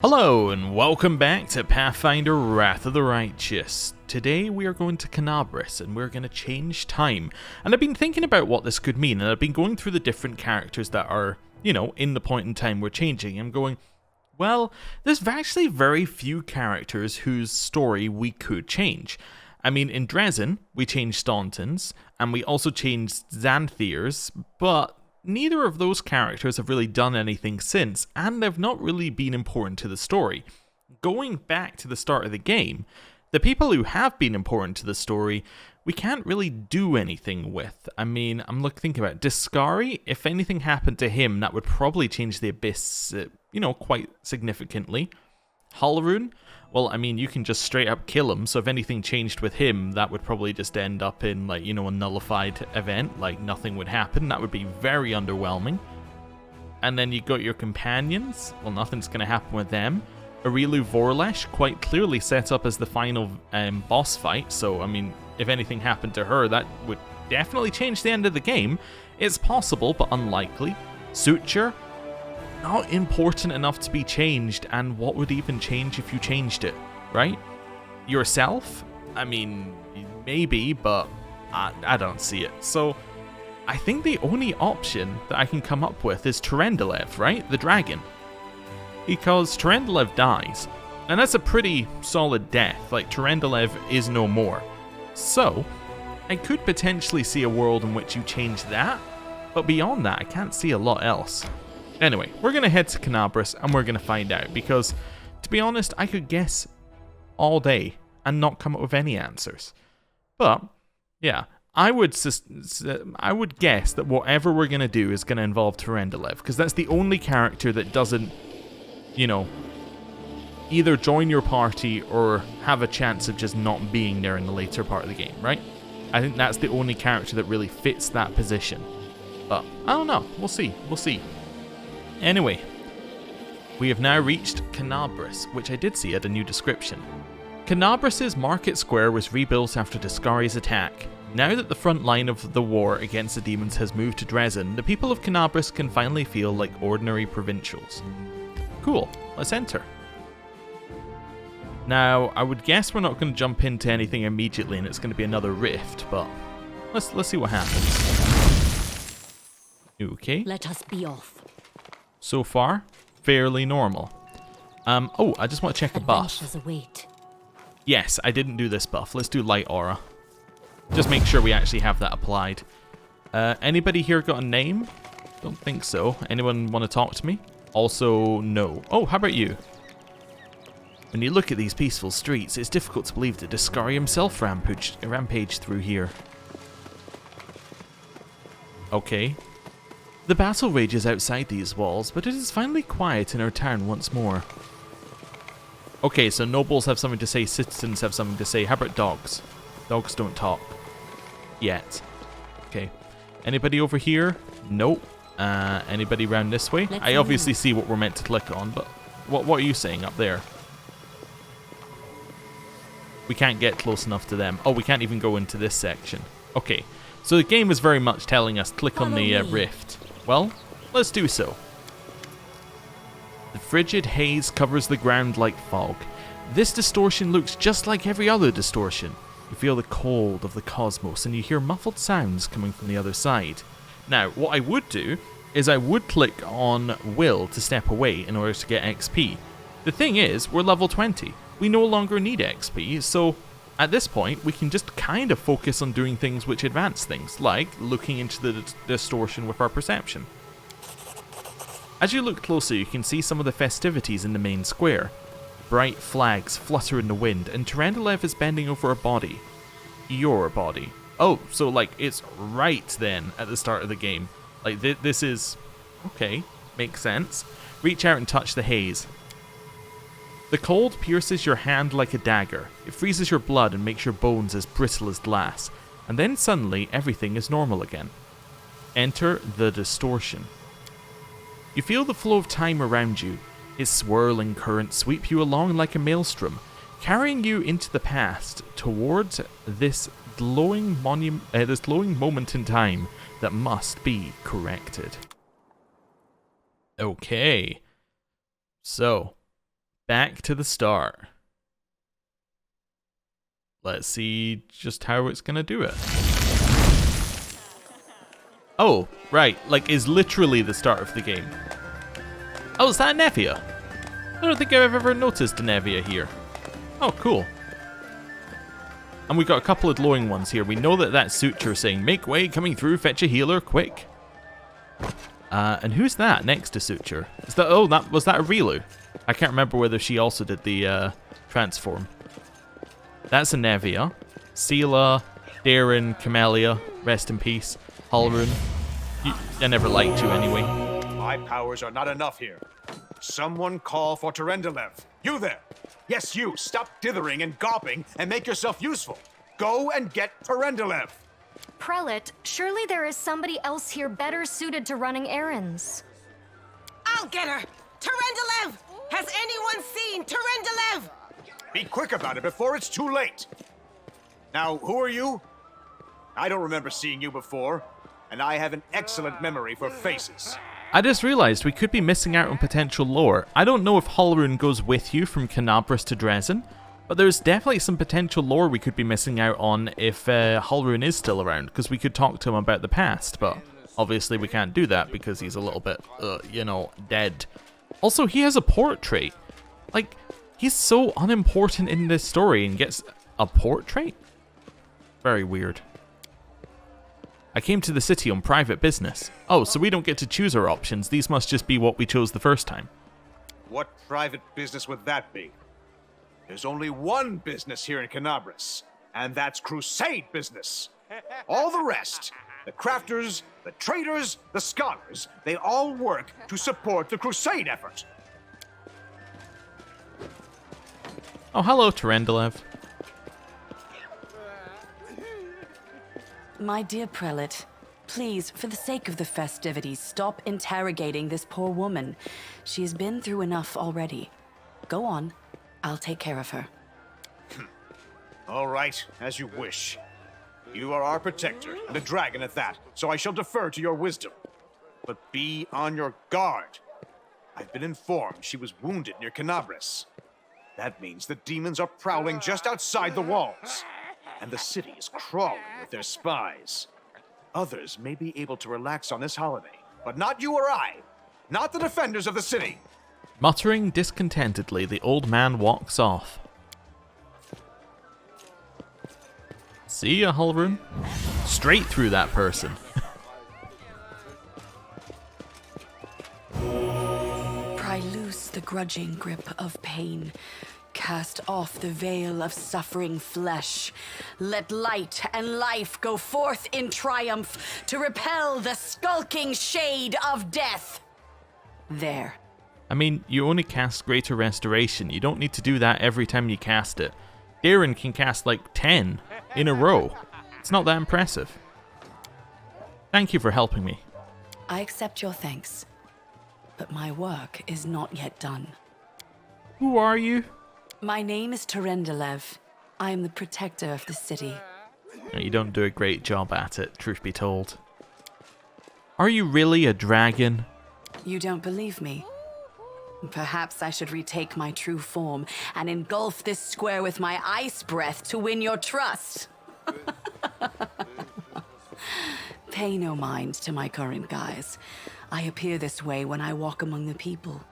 Hello and welcome back to Pathfinder Wrath of the Righteous. Today we are going to Canabris and we're going to change time. And I've been thinking about what this could mean, and I've been going through the different characters that are, in the point in time we're changing. I'm going, well, there's actually very few characters whose story we could change. I mean, in Dresden, we changed Stauntons, and we also changed Xanthirs, but neither of those characters have really done anything since, and they've not really been important to the story. Going back to the start of the game, the people who have been important to the story, we can't really do anything with. I mean, I'm thinking about Deskari. If anything happened to him, that would probably change the Abyss, quite significantly. Golarion, well, I mean, you can just straight up kill him, so if anything changed with him, that would probably just end up in, a nullified event, nothing would happen. That would be very underwhelming. And then you got your companions, well, nothing's going to happen with them. Areelu Vorlesh, quite clearly set up as the final boss fight, so, I mean, if anything happened to her, that would definitely change the end of the game. It's possible, but unlikely. Suture, not important enough to be changed, and what would even change if you changed it, right? Yourself? I mean, maybe, but I don't see it. So, I think the only option that I can come up with is Tyrendelev, right? The dragon. Because Tyrendelev dies, and that's a pretty solid death, Tyrendelev is no more. So, I could potentially see a world in which you change that, but beyond that, I can't see a lot else. Anyway, we're going to head to Canabris and we're going to find out, because, to be honest, I could guess all day and not come up with any answers. But, yeah, I would guess that whatever we're going to do is going to involve Tyrendelev, because that's the only character that doesn't, either join your party or have a chance of just not being there in the later part of the game, right? I think that's the only character that really fits that position. But, I don't know. We'll see. Anyway, we have now reached Canabris, which I did see had a new description. Canabris' market square was rebuilt after Deskari's attack. Now that the front line of the war against the demons has moved to Dresden, the people of Canabris can finally feel like ordinary provincials. Cool, let's enter. Now, I would guess we're not going to jump into anything immediately and it's going to be another rift, but let's see what happens. Okay. Let us be off. So far, fairly normal. I just want to check a buff. Await. Yes, I didn't do this buff. Let's do light aura. Just make sure we actually have that applied. Anybody here got a name? Don't think so. Anyone want to talk to me? Also, no. Oh, how about you? When you look at these peaceful streets, it's difficult to believe that Deskari himself rampaged through here. Okay. The battle rages outside these walls, but it is finally quiet in our town once more. Okay, so nobles have something to say, citizens have something to say. How about dogs? Dogs don't talk. Yet. Okay. Anybody over here? Nope. Anybody around this way? I obviously see what we're meant to click on, but what are you saying up there? We can't get close enough to them. Oh, we can't even go into this section. Okay. So the game is very much telling us click on the rift. Well, let's do so. The frigid haze covers the ground like fog. This distortion looks just like every other distortion. You feel the cold of the cosmos and you hear muffled sounds coming from the other side. Now, what I would do is I would click on Will to step away in order to get XP. The thing is, we're level 20. We no longer need XP, so at this point, we can just kind of focus on doing things which advance things, like looking into the distortion with our perception. As you look closer, you can see some of the festivities in the main square. Bright flags flutter in the wind, and Tyrendelev is bending over a body. Your body. Oh, so it's right then at the start of the game. This is... okay, makes sense. Reach out and touch the haze. The cold pierces your hand like a dagger. It freezes your blood and makes your bones as brittle as glass. And then suddenly, everything is normal again. Enter the distortion. You feel the flow of time around you. Its swirling currents sweep you along like a maelstrom, carrying you into the past, towards this glowing moment in time that must be corrected. Okay. So, back to the start. Let's see just how it's going to do it. Oh, right, like is literally the start of the game. Oh, is that a Nevia? I don't think I've ever noticed a Nevia here. Oh, cool. And we got a couple of glowing ones here. We know that that's Suture saying, make way, coming through, fetch a healer, quick. And who's that next to Suture? Is that, oh, was that Areelu? I can't remember whether she also did the transform. That's a Nevia. Seela, Darren, Camellia, rest in peace. Halrun. I never liked you anyway. My powers are not enough here. Someone call for Terendelev. You there! Yes, you! Stop dithering and gawping and make yourself useful. Go and get Terendelev! Prelate, surely there is somebody else here better suited to running errands. I'll get her! Terendelev! Has anyone seen Terendelev? Be quick about it before it's too late. Now, who are you? I don't remember seeing you before, and I have an excellent memory for faces. I just realized we could be missing out on potential lore. I don't know if Halrun goes with you from Canabras to Dresden, but there's definitely some potential lore we could be missing out on if Halrun is still around, because we could talk to him about the past, but obviously we can't do that because he's a little bit, dead. Also, he has a portrait. Like, he's so unimportant in this story and gets a portrait? Very weird. I came to the city on private business. Oh, so we don't get to choose our options. These must just be what we chose the first time. What private business would that be? There's only one business here in Canabras, and that's Crusade business. All the rest, the crafters, the traders, the scholars, they all work to support the Crusade effort. Oh, hello, Terendelev. My dear prelate, please, for the sake of the festivities, stop interrogating this poor woman. She has been through enough already. Go on. I'll take care of her. All right, as you wish. You are our protector, and a dragon at that, so I shall defer to your wisdom. But be on your guard. I've been informed she was wounded near Canabras. That means the demons are prowling just outside the walls. And the city is crawling with their spies. Others may be able to relax on this holiday, but not you or I. Not the defenders of the city. Muttering discontentedly, the old man walks off. See ya, Halrun. Straight through that person. Pry loose the grudging grip of pain. Cast off the veil of suffering flesh. Let light and life go forth in triumph to repel the skulking shade of death. There. I mean, you only cast Greater Restoration. You don't need to do that every time you cast it. Darren can cast like 10 in a row. It's not that impressive. Thank you for helping me. I accept your thanks, but my work is not yet done. Who are you? My name is Terendelev. I am the protector of the city. You don't do a great job at it, truth be told. Are you really a dragon? You don't believe me? Perhaps I should retake my true form and engulf this square with my ice breath to win your trust. Pay no mind to my current guise. I appear this way when I walk among the people.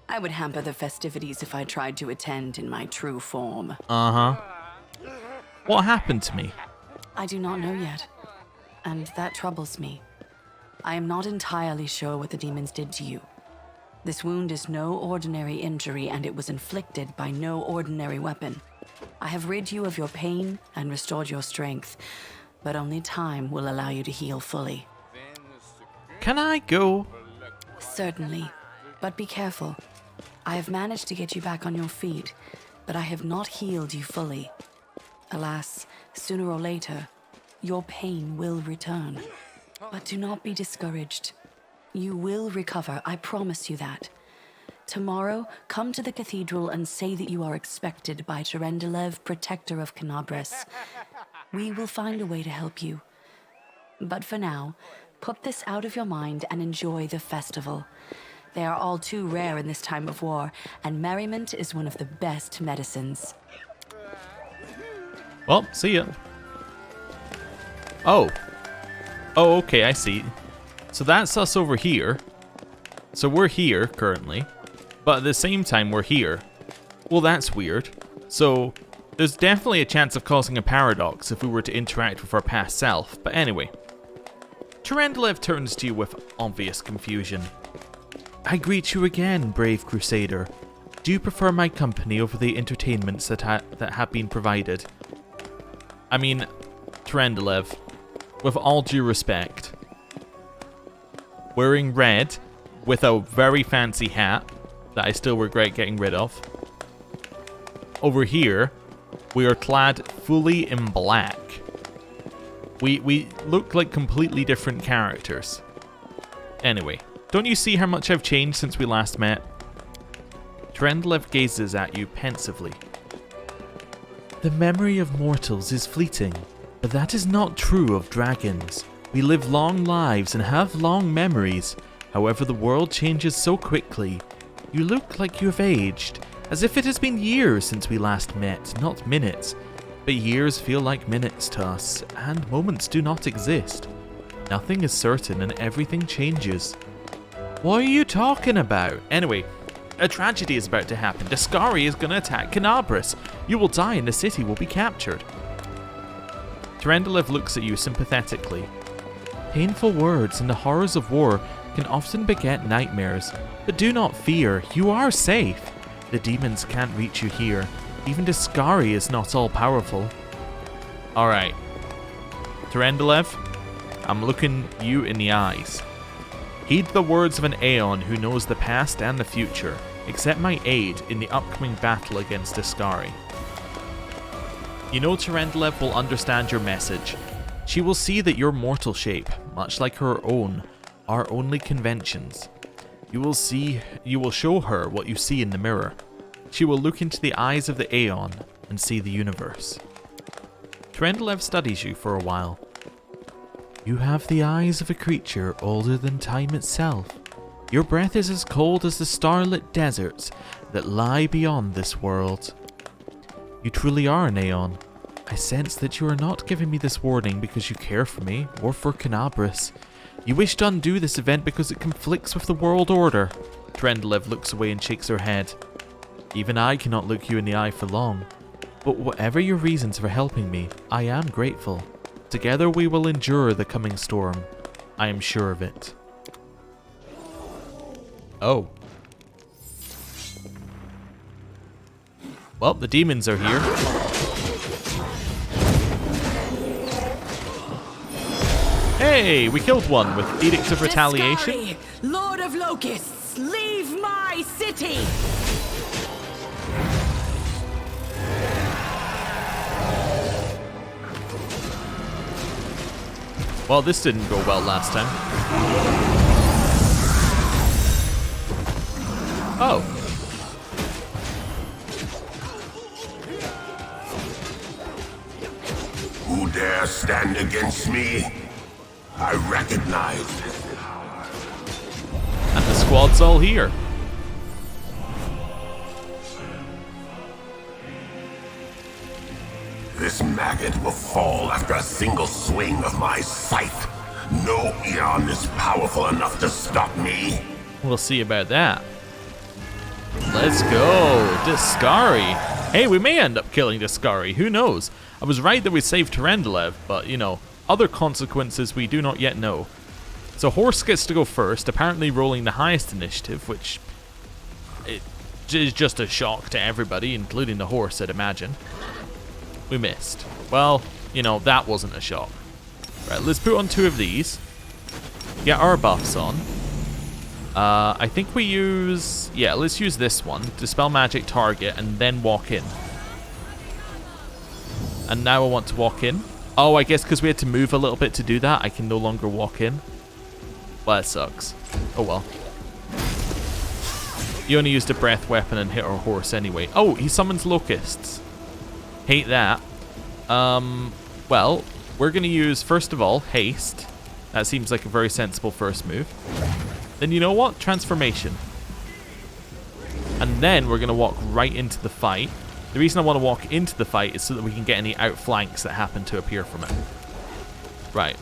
I would hamper the festivities if I tried to attend in my true form. Uh-huh. What happened to me? I do not know yet, and that troubles me. I am not entirely sure what the demons did to you. This wound is no ordinary injury, and it was inflicted by no ordinary weapon. I have rid you of your pain and restored your strength, but only time will allow you to heal fully. Can I go? Certainly, but be careful. I have managed to get you back on your feet, but I have not healed you fully. Alas, sooner or later, your pain will return. But do not be discouraged. You will recover, I promise you that. Tomorrow, come to the cathedral and say that you are expected by Terendelev, protector of Canabras. We will find a way to help you. But for now, put this out of your mind and enjoy the festival. They are all too rare in this time of war, and merriment is one of the best medicines. Well, see ya. Oh. Oh, okay, I see. So that's us over here. So we're here, currently. But at the same time, we're here. Well, that's weird. So, there's definitely a chance of causing a paradox if we were to interact with our past self. But anyway. Tarendalev turns to you with obvious confusion. I greet you again, brave Crusader. Do you prefer my company over the entertainments that have been provided? I mean, Tarendalev, with all due respect, wearing red with a very fancy hat that I still regret getting rid of. Over here, we are clad fully in black. We look like completely different characters. Anyway, don't you see how much I've changed since we last met? Tarendalev gazes at you pensively. The memory of mortals is fleeting, but that is not true of dragons. We live long lives and have long memories. However, the world changes so quickly. You look like you have aged, as if it has been years since we last met, not minutes. But years feel like minutes to us, and moments do not exist. Nothing is certain and everything changes. What are you talking about? Anyway, a tragedy is about to happen. Deskari is going to attack Canabras. You will die and the city will be captured. Tarendalev looks at you sympathetically. Painful words and the horrors of war can often beget nightmares, but do not fear, you are safe. The demons can't reach you here. Even Deskari is not all-powerful. Alright. Tarendalev, I'm looking you in the eyes. Heed the words of an Aeon who knows the past and the future. Accept my aid in the upcoming battle against Deskari. You know Tarendalev will understand your message. She will see that your mortal shape, much like her own, are only conventions. You will show her what you see in the mirror. She will look into the eyes of the Aeon and see the universe. Tarendalev studies you for a while. You have the eyes of a creature older than time itself. Your breath is as cold as the starlit deserts that lie beyond this world. You truly are an Aeon. I sense that you are not giving me this warning because you care for me or for Canabras. You wish to undo this event because it conflicts with the world order. Tarendalev looks away and shakes her head. Even I cannot look you in the eye for long. But whatever your reasons for helping me, I am grateful. Together we will endure the coming storm. I am sure of it. Oh. Well, the demons are here. Hey, we killed one with Edict of Retaliation. Deskari, Lord of Locusts, leave my city! Well, this didn't go well last time. Oh. Who dare stand against me? I recognize this power. And the squad's all here. This maggot will fall after a single swing of my scythe. No Eon is powerful enough to stop me. We'll see about that. Let's go, Deskari. Hey, we may end up killing Deskari, who knows? I was right that we saved Tarendalev, but you know, other consequences we do not yet know. So Horse gets to go first, apparently rolling the highest initiative, which is just a shock to everybody, including the Horse, I'd imagine. We missed. Well, you know, that wasn't a shock. Right, let's put on 2 of these. Get our buffs on. I think we use... Yeah, let's use this one. Dispel magic target and then walk in. And now I want to walk in. Oh, I guess because we had to move a little bit to do that, I can no longer walk in. Well, that sucks. Oh well. You only used a breath weapon and hit our Horse anyway. Oh, he summons locusts. Hate that. Well, we're going to use, first of all, haste. That seems like a very sensible first move. Then you know what? Transformation. And then we're going to walk right into the fight. The reason I want to walk into the fight is so that we can get any outflanks that happen to appear from it. Right.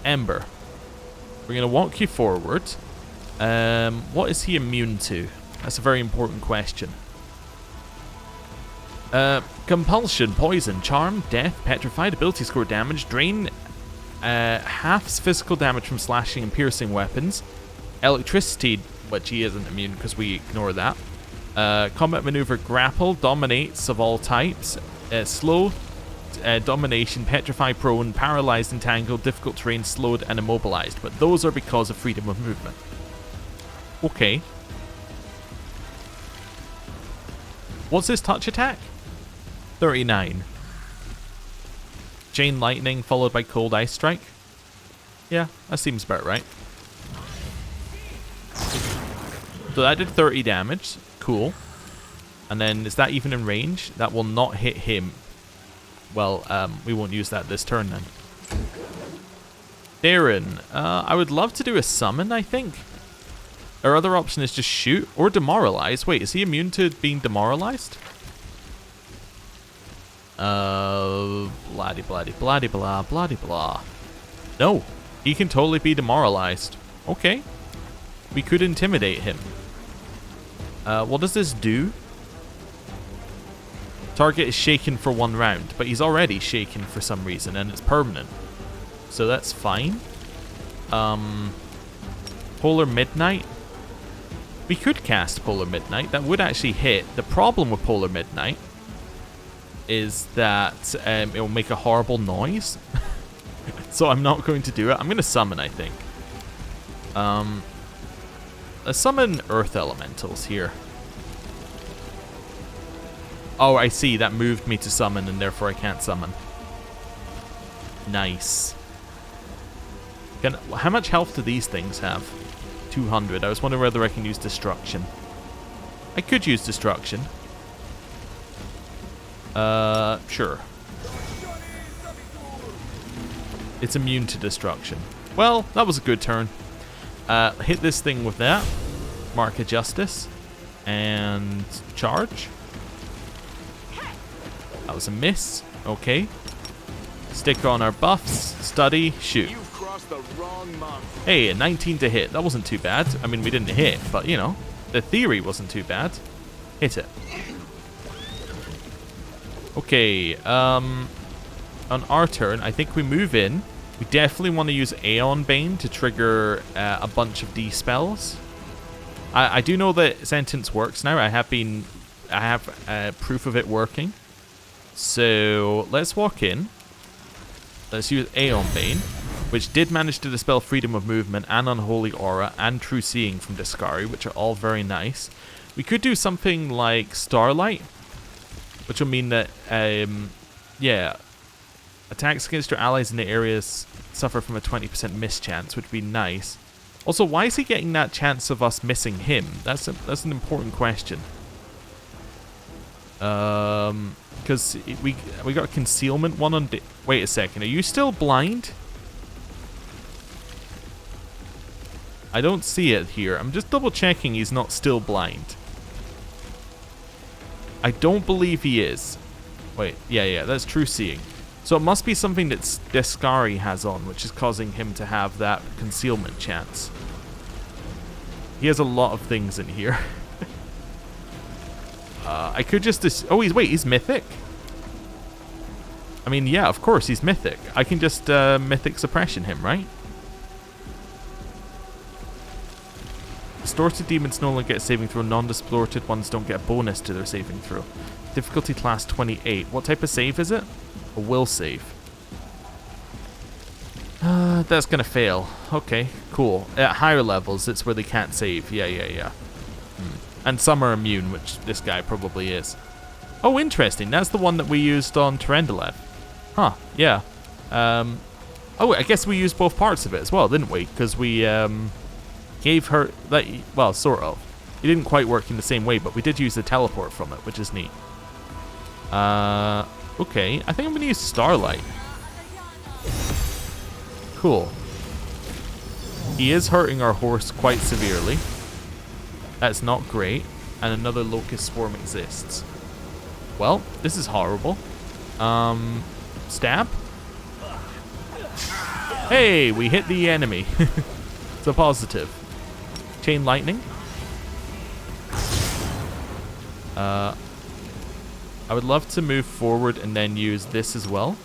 Ember. We're going to walk you forward. What is he immune to? That's a very important question. Compulsion, poison, charm, death, petrified, ability score damage, drain, halves physical damage from slashing and piercing weapons, electricity, which he isn't immune because we ignore that, combat maneuver, grapple, dominates of all types, slow, domination, petrify, prone, paralyzed, entangled, difficult terrain, slowed, and immobilized. But those are because of freedom of movement. Okay. What's his touch attack? 39. Chain lightning followed by cold ice strike. Yeah, that seems about right. So that did 30 damage. Cool. And then is that even in range? That will not hit him. Well, we won't use that this turn then. Darren. I would love to do a summon, I think. Our other option is just shoot or demoralize. Wait, is he immune to being demoralized? Bloody blah. No, he can totally be demoralized. Okay. We could intimidate him. What does this do? Target is shaken for 1 round, but he's already shaken for some reason, and it's permanent. So that's fine. Polar Midnight. We could cast Polar Midnight. That would actually hit. The problem with Polar Midnight is that it will make a horrible noise. So I'm not going to do it. I'm going to summon, I think. Let's summon Earth Elementals here. Oh, I see. That moved me to summon, and therefore I can't summon. Nice. How much health do these things have? 200. I was wondering whether I can use Destruction. I could use Destruction. Sure. It's immune to Destruction. Well, that was a good turn. Hit this thing with that. Mark of Justice. And charge. That was a miss. Okay. Stick on our buffs. Study. Shoot. Hey, a 19 to hit. That wasn't too bad. I mean, we didn't hit, but, you know, the theory wasn't too bad. Hit it. Okay, on our turn, I think we move in. We definitely want to use Aeon Bane to trigger a bunch of D-spells. I do know that Sentence works now. I have proof of it working. So, let's walk in. Let's use Aeon Bane, which did manage to dispel Freedom of Movement and Unholy Aura and True Seeing from Deskari, which are all very nice. We could do something like Starlight, which will mean that, yeah, attacks against your allies in the areas suffer from a 20% miss chance, which would be nice. Also, why is he getting that chance of us missing him? That's an important question. Because we got a concealment one on... Wait a second, are you still blind? I don't see it here. I'm just double checking he's not still blind. I don't believe he is. Wait, yeah, that's True Seeing. So it must be something that Deskari has on, which is causing him to have that concealment chance. He has a lot of things in here. I could just... Oh, he's Mythic? I mean, yeah, of course, he's Mythic. I can just Mythic Suppression him, right? Distorted demons no longer get saving throw. Non-distorted ones don't get a bonus to their saving throw. Difficulty class 28. What type of save is it? A will save. That's gonna fail. Okay, cool. At higher levels, it's where they can't save. Yeah. And some are immune, which this guy probably is. Oh, interesting. That's the one that we used on Terendelev. Huh, yeah. Oh, I guess we used both parts of it as well, didn't we? Because we gave her... well, sort of. It didn't quite work in the same way, but we did use the teleport from it, which is neat. Okay. I think I'm going to use Starlight. Cool. He is hurting our horse quite severely. That's not great. And another locust swarm exists. Well, this is horrible. Stab? Hey, we hit the enemy. It's a positive. Chain lightning. I would love to move forward and then use this as well.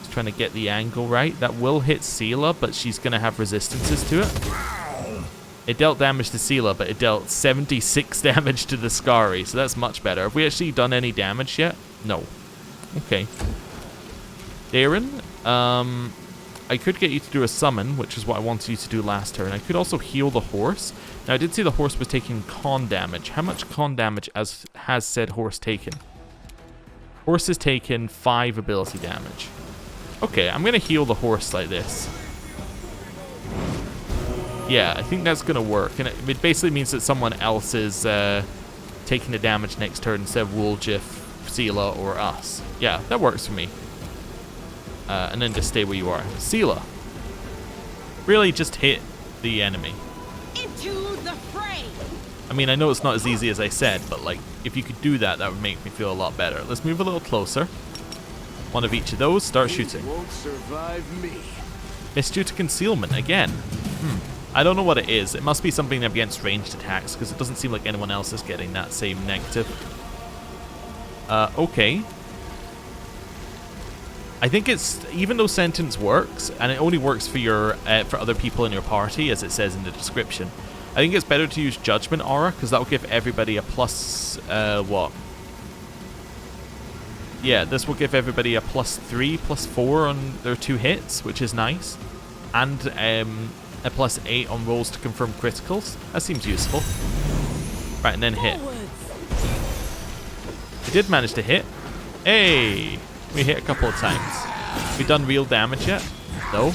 Just trying to get the angle right. That will hit Seela, but she's going to have resistances to it. It dealt damage to Seela, but it dealt 76 damage to the Deskari, so that's much better. Have we actually done any damage yet? No. Okay. Darren, I could get you to do a summon, which is what I wanted you to do last turn. I could also heal the horse. Now, I did see the horse was taking con damage. How much con damage has said horse taken? Horse has taken 5 ability damage. Okay, I'm going to heal the horse like this. Yeah, I think that's going to work. And it basically means that someone else is taking the damage next turn instead of Woljif, Seela, or us. Yeah, that works for me. And then just stay where you are. Seela. Really just hit the enemy. Into the fray. I mean, I know it's not as easy as I said, but like, if you could do that, that would make me feel a lot better. Let's move a little closer. One of each of those, start shooting. Won't survive me. Missed due to concealment again. I don't know what it is. It must be something against ranged attacks, because it doesn't seem like anyone else is getting that same negative. Okay. I think it's, even though sentence works, and it only works for your for other people in your party, as it says in the description, I think it's better to use Judgment Aura, because that will give everybody a plus, what? Yeah, this will give everybody a +3, +4 on their 2 hits, which is nice. And a +8 on rolls to confirm criticals. That seems useful. Right, and then hit. We did manage to hit. Hey! We hit a couple of times. We done real damage yet? No.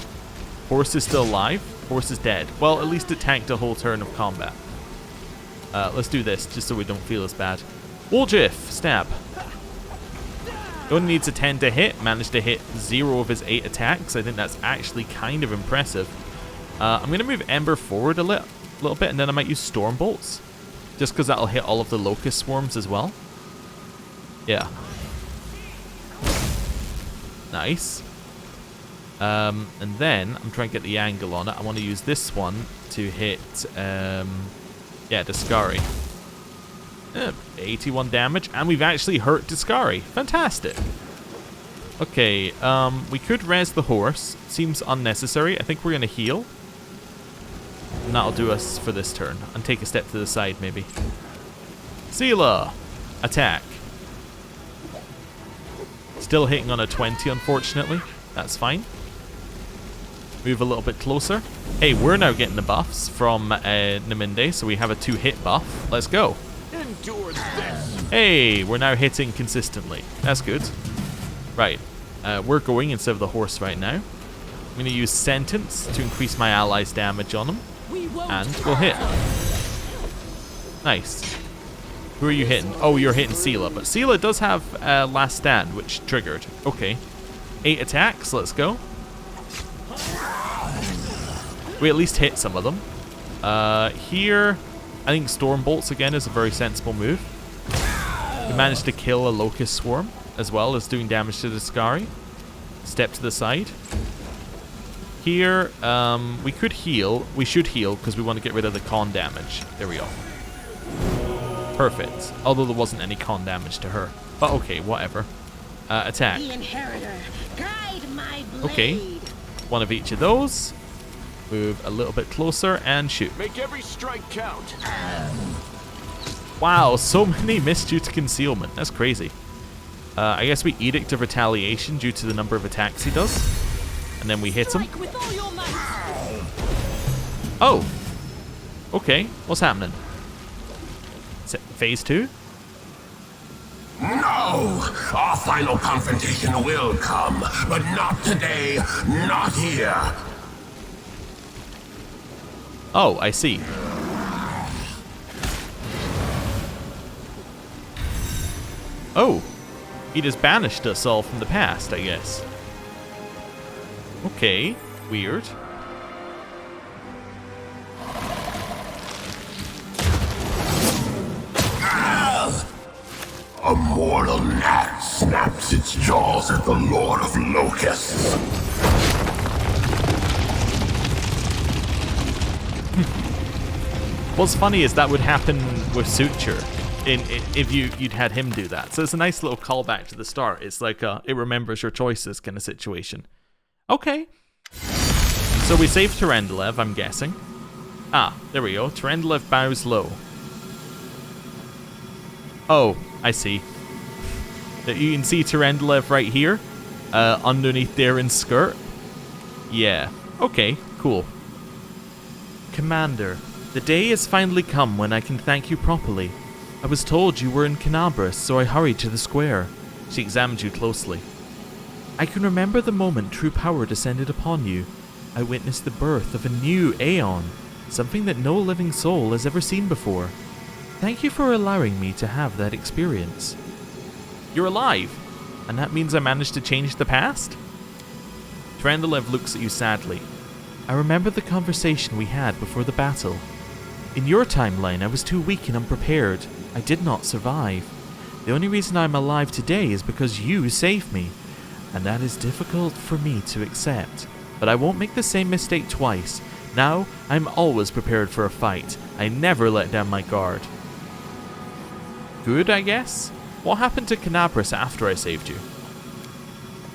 Horse is still alive. Horse is dead. Well, at least it tanked a whole turn of combat. Let's do this, just so we don't feel as bad. Woljif, stab. He only needs a 10 to hit. Managed to hit 0 of his 8 attacks. I think that's actually kind of impressive. I'm going to move Ember forward a little bit, and then I might use Storm Bolts. Just because that'll hit all of the Locust Swarms as well. Yeah. Nice. And then, I'm trying to get the angle on it. I want to use this one to hit, yeah, Deskari. 81 damage, and we've actually hurt Deskari. Fantastic. Okay, we could res the horse. Seems unnecessary. I think we're going to heal. And that'll do us for this turn. And take a step to the side, maybe. Seela! Attack. Still hitting on a 20, unfortunately. That's fine. Move a little bit closer. Hey, we're now getting the buffs from Naminde, so we have a 2-hit buff. Let's go. Endure this. Hey, we're now hitting consistently. That's good. Right. We're going instead of the horse right now. I'm going to use Sentence to increase my allies' damage on them. And we'll hit. Nice. Who are you hitting? Oh, you're hitting Seela. But Seela does have Last Stand, which triggered. Okay. 8 attacks. Let's go. We at least hit some of them. Here, I think Storm Bolts again is a very sensible move. We managed to kill a Locust Swarm, as well as doing damage to the Deskari. Step to the side. Here, we could heal. We should heal, because we want to get rid of the con damage. There we go. Perfect. Although there wasn't any con damage to her. But okay, whatever. Attack. The inheritor, guide my blade. Okay. One of each of those. Move a little bit closer and shoot. Make every strike count. Wow, so many missed due to concealment. That's crazy. I guess we Edict of Retaliation due to the number of attacks he does. And then we hit him. Oh. Okay, what's happening? Is it phase 2? No! Our final confrontation will come, but not today, not here. Oh, I see. Oh. He just banished us all from the past, I guess. Okay. Weird. A mortal gnat snaps its jaws at the Lord of Locusts. What's funny is that would happen with Suture if you'd had him do that. So it's a nice little callback to the start. It's like it remembers your choices kind of situation. Okay. So we saved Tyrendelev, I'm guessing. Ah, there we go. Tyrendelev bows low. Oh, I see. You can see Tyrendelev right here, underneath Darren's skirt. Yeah. Okay, cool. Commander, the day has finally come when I can thank you properly. I was told you were in Canabras, so I hurried to the square. She examined you closely. I can remember the moment true power descended upon you. I witnessed the birth of a new Aeon, something that no living soul has ever seen before. Thank you for allowing me to have that experience. You're alive, and that means I managed to change the past? Tyrendelev looks at you sadly. I remember the conversation we had before the battle. In your timeline, I was too weak and unprepared. I did not survive. The only reason I'm alive today is because you saved me, and that is difficult for me to accept. But I won't make the same mistake twice. Now, I'm always prepared for a fight. I never let down my guard. Good, I guess? What happened to Canabras after I saved you?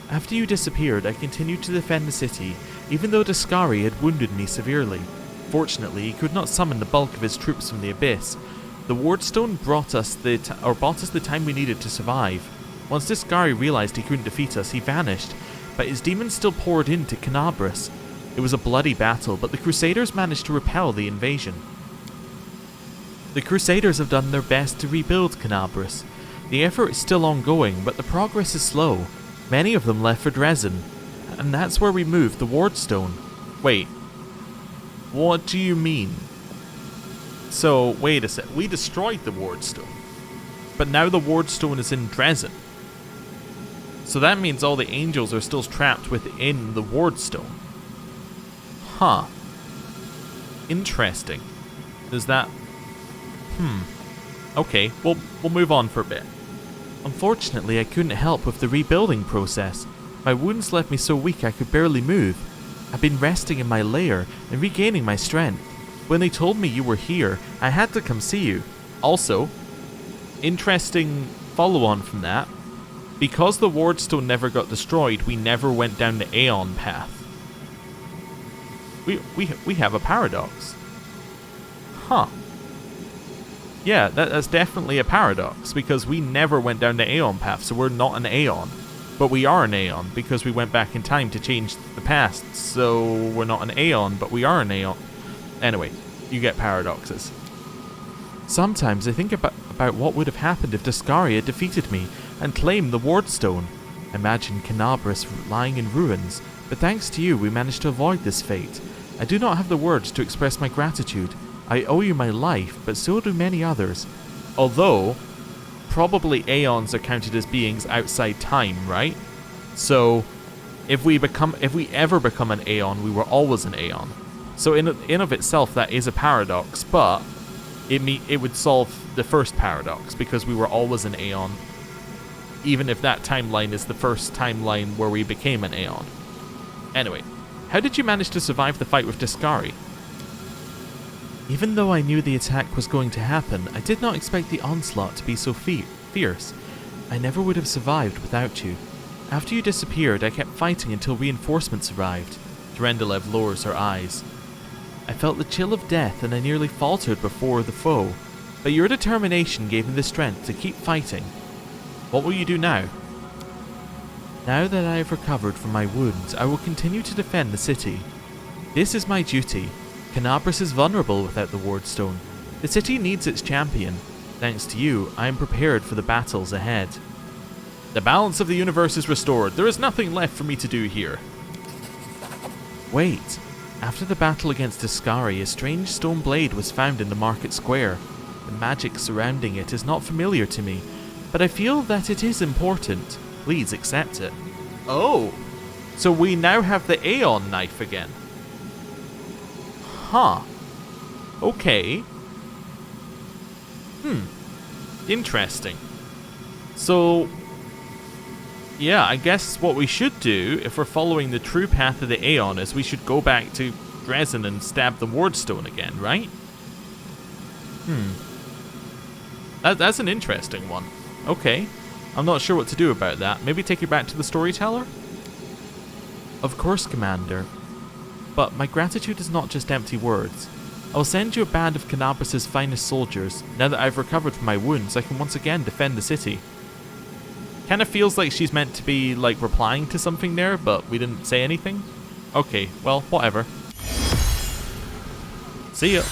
After you disappeared, I continued to defend the city, even though Deskari had wounded me severely. Fortunately, he could not summon the bulk of his troops from the abyss. The Wardstone bought us the time we needed to survive. Once Deskari realized he couldn't defeat us, he vanished, but his demons still poured into Canabras. It was a bloody battle, but the Crusaders managed to repel the invasion. The Crusaders have done their best to rebuild Canabras. The effort is still ongoing, but the progress is slow. Many of them left for Dresden, and that's where we moved the Wardstone. Wait, what do you mean? So, wait a sec, we destroyed the Wardstone, but now the Wardstone is in Dresden. So that means all the angels are still trapped within the Wardstone. Huh. Interesting. Does that... Okay, we'll move on for a bit. Unfortunately, I couldn't help with the rebuilding process. My wounds left me so weak I could barely move. I've been resting in my lair and regaining my strength. When they told me you were here, I had to come see you. Also, interesting follow-on from that. Because the Wardstone never got destroyed, we never went down the Aeon path. We have a paradox. Huh. Yeah, that's definitely a paradox, because we never went down the Aeon path, so we're not an Aeon. But we are an Aeon, because we went back in time to change the past, so we're not an Aeon, but we are an Aeon. Anyway, you get paradoxes. Sometimes I think about what would have happened if Deskari had defeated me and claimed the Wardstone. Imagine Canabras lying in ruins, but thanks to you we managed to avoid this fate. I do not have the words to express my gratitude. I owe you my life, but so do many others. Although, probably Aeons are counted as beings outside time, right? So, if we ever become an Aeon, we were always an Aeon. So in of itself, that is a paradox, but it would solve the first paradox, because we were always an Aeon, even if that timeline is the first timeline where we became an Aeon. Anyway, how did you manage to survive the fight with Deskari? Even though I knew the attack was going to happen, I did not expect the onslaught to be so fierce. I never would have survived without you. After you disappeared, I kept fighting until reinforcements arrived. Tyrendelev lowers her eyes. I felt the chill of death and I nearly faltered before the foe, but your determination gave me the strength to keep fighting. What will you do now? Now that I have recovered from my wounds, I will continue to defend the city. This is my duty. Canabras is vulnerable without the Wardstone. The city needs its champion. Thanks to you, I am prepared for the battles ahead. The balance of the universe is restored. There is nothing left for me to do here. Wait. After the battle against Deskari, a strange stone blade was found in the market square. The magic surrounding it is not familiar to me, but I feel that it is important. Please accept it. Oh, so we now have the Aeon knife again. Huh. Okay. Interesting. So, yeah, I guess what we should do, if we're following the true path of the Aeon, is we should go back to Dresden and stab the Wardstone again, right? That's an interesting one. Okay. I'm not sure what to do about that. Maybe take you back to the storyteller? Of course, Commander. But my gratitude is not just empty words. I will send you a band of Canabras' finest soldiers. Now that I've recovered from my wounds, I can once again defend the city. Kind of feels like she's meant to be, like, replying to something there, but we didn't say anything. Okay, well, whatever. See ya.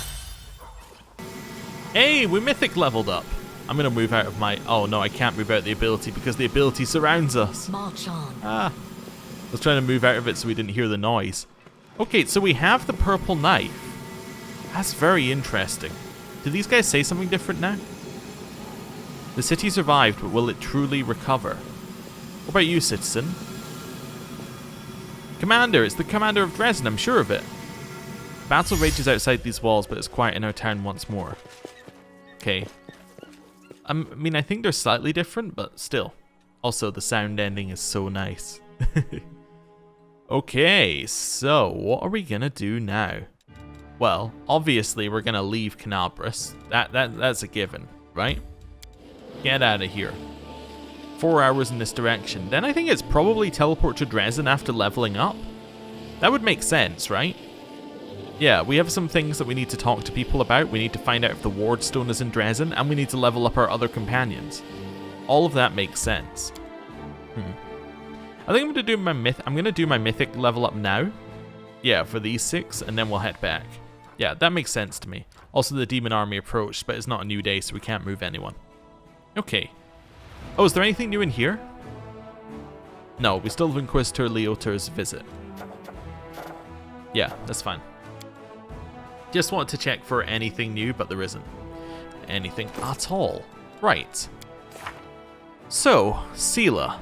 Hey, we mythic leveled up. I'm going to move out of my... Oh, no, I can't move out the ability because the ability surrounds us. March on. I was trying to move out of it so we didn't hear the noise. Okay, so we have the purple knife. That's very interesting. Do these guys say something different now? The city survived, but will it truly recover? What about you, citizen? Commander, it's the commander of Dresden, I'm sure of it. Battle rages outside these walls, but it's quiet in our town once more. Okay. I mean, I think they're slightly different, but still. Also, the sound ending is so nice. Okay, so what are we gonna do now? Well, obviously we're gonna leave Canabras. That's a given, right? Get out of here. 4 hours in this direction. Then I think it's probably teleport to Dresden after leveling up. That would make sense, right? Yeah, we have some things that we need to talk to people about. We need to find out if the Wardstone is in Dresden, and we need to level up our other companions. All of that makes sense. I think I'm gonna do my mythic level up now. Yeah, for these 6, and then we'll head back. Yeah, that makes sense to me. Also, the demon army approached, but it's not a new day, so we can't move anyone. Okay. Oh, is there anything new in here? No, we still have Inquisitor Leoter's visit. Yeah, that's fine. Just wanted to check for anything new, but there isn't anything at all. Right. So, Sela.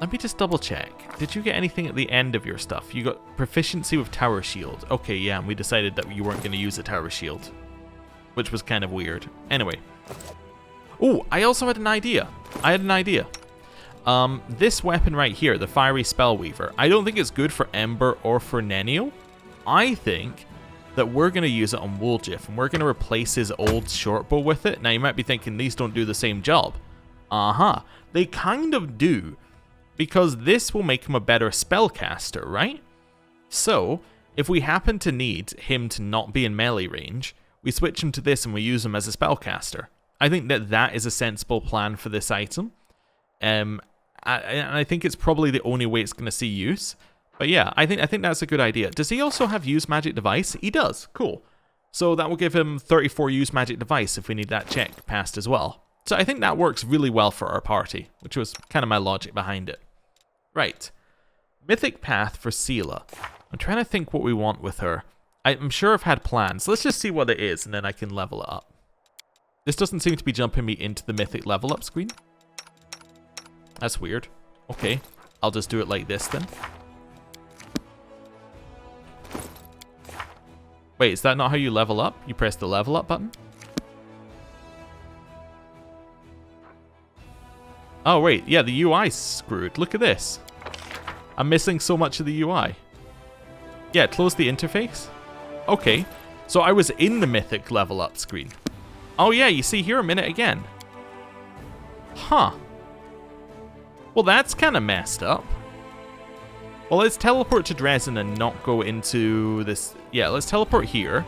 Let me just double check. Did you get anything at the end of your stuff? You got proficiency with Tower Shield. Okay, yeah, and we decided that you weren't going to use a Tower Shield, which was kind of weird. Anyway. Oh, I also had an idea. This weapon right here, the Fiery Spellweaver, I don't think it's good for Ember or for Nenio. I think that we're going to use it on Woljif, and we're going to replace his old shortbow with it. Now, you might be thinking these don't do the same job. They kind of do, because this will make him a better spellcaster, right? So, if we happen to need him to not be in melee range, we switch him to this and we use him as a spellcaster. I think that is a sensible plan for this item. And I think it's probably the only way it's going to see use. But yeah, I think that's a good idea. Does he also have Use Magic Device? He does. Cool. So that will give him 34 Use Magic Device if we need that check passed as well. So I think that works really well for our party, which was kind of my logic behind it. Right. Mythic Path for Sela. I'm trying to think what we want with her. I'm sure I've had plans. Let's just see what it is, and then I can level it up. This doesn't seem to be jumping me into the mythic level up screen. That's weird. Okay, I'll just do it like this then. Wait, is that not how you level up? You press the level up button? Oh wait, yeah, the UI's screwed. Look at this. I'm missing so much of the UI. Yeah, close the interface. Okay, so I was in the mythic level up screen. Oh yeah, you see here a minute again. Huh. Well, that's kind of messed up. Well, let's teleport to Dresden and not go into this. Yeah, let's teleport here.